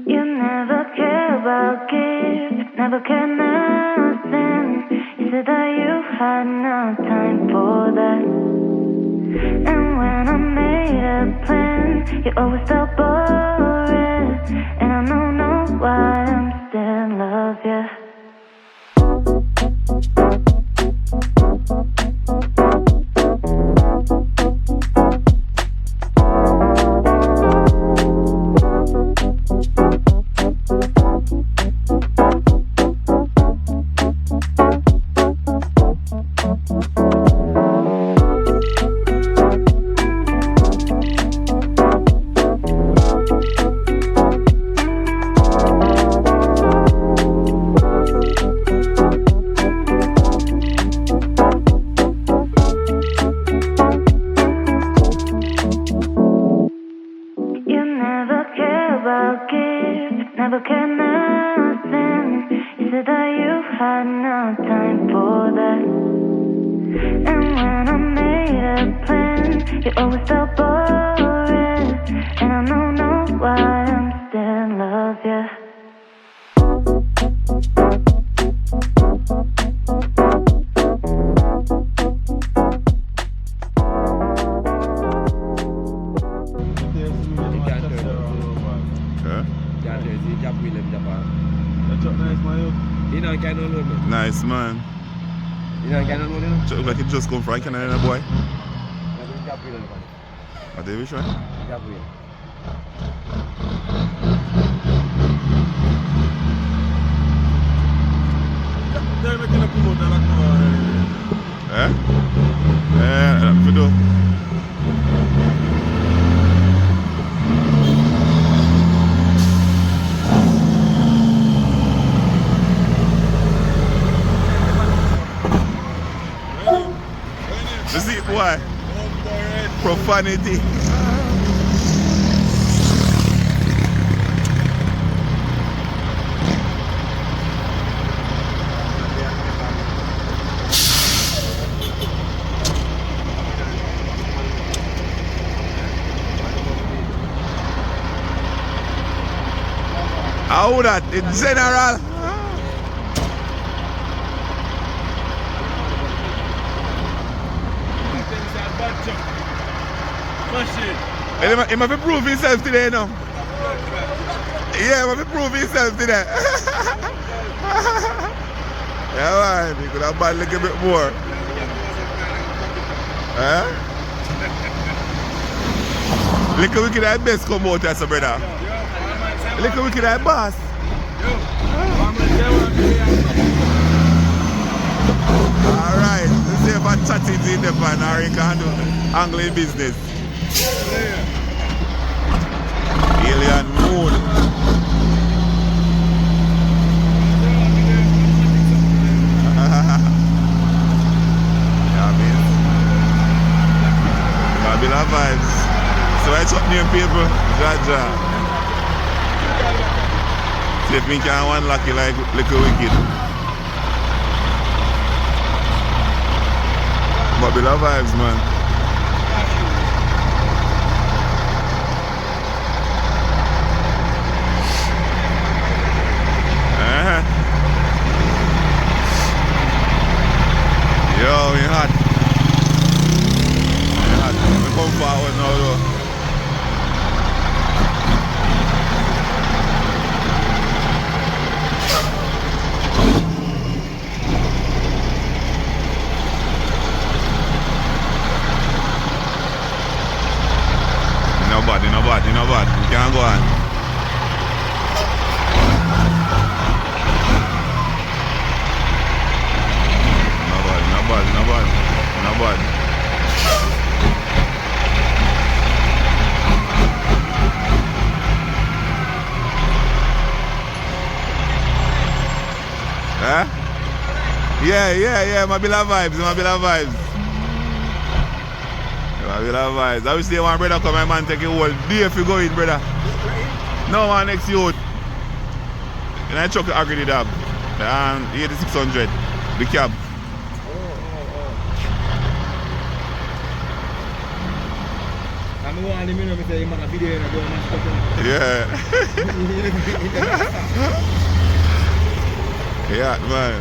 You never care about gifts, never care nothing. You said that you had no time for that. And when I made a plan, you always felt boring. And I don't know why I'm still in love, yeah. Never care nothing. You said that you had no time for that. And when I made a plan, you always felt boring. And I don't know why I'm still in love, yeah. Nice man. You know, can I know them? Look like it just come from Canada, boy. What did we try? They're making a promote that we do. You see why? Profanity. How that in general? He must prove himself today, no? Yeah, he must prove himself today. Yeah, man, he could have bad a little bit more. Huh? Little wicked at best come out as a brother. Little wicked at boss. Alright, let's see if I chat it in the pan or he can do angling business. Alien moon. Yeah, man. Babila vibes. So I chop name people. Jaja. See if me can one lucky like little wicked. Babila vibes, man. Yo, we hot. We hot. We come forward now though. No bad. We can't go on. No bad. Huh? Yeah, Mabila vibes. I wish they want brother come, my man take a whole day if you go in, brother. No man next youth. And I chuck the agri dab. 8600. The cab. I'm going to say you make a video and I go and mash it up. Yeah. Yeah, man.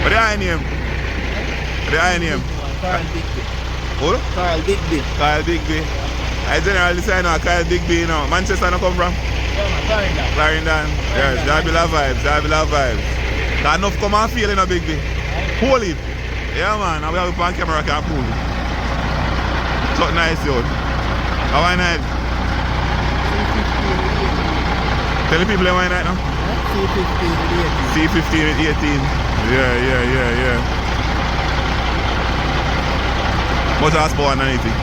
What the I name? What the I name? Carl Bigby. Who? Carl Bigby. Kyle Bigby. I generally say no, Kyle Bigby, you know. Manchester no come from? Yeah, man, Clarendon. Clarendon. Yes, that'll be la vibes, that'll be la vibes. Got enough come and feel in a Bigby. Holy. Yeah, man, and we have it on camera, can prove it. So nice, yo. How are night? Tell the people how night now? C13 with 18. C15 with 18. Yeah. Much horsepower and anything.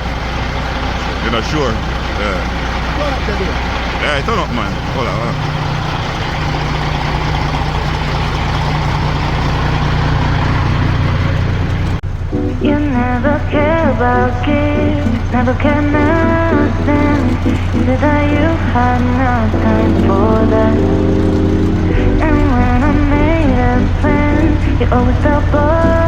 You're not sure? Yeah. Turn up the door. Yeah, turn up, man. Hold on. You never care about gifts, never care nothing. You said that you had no time for that. And when I made a plan, you always felt bored.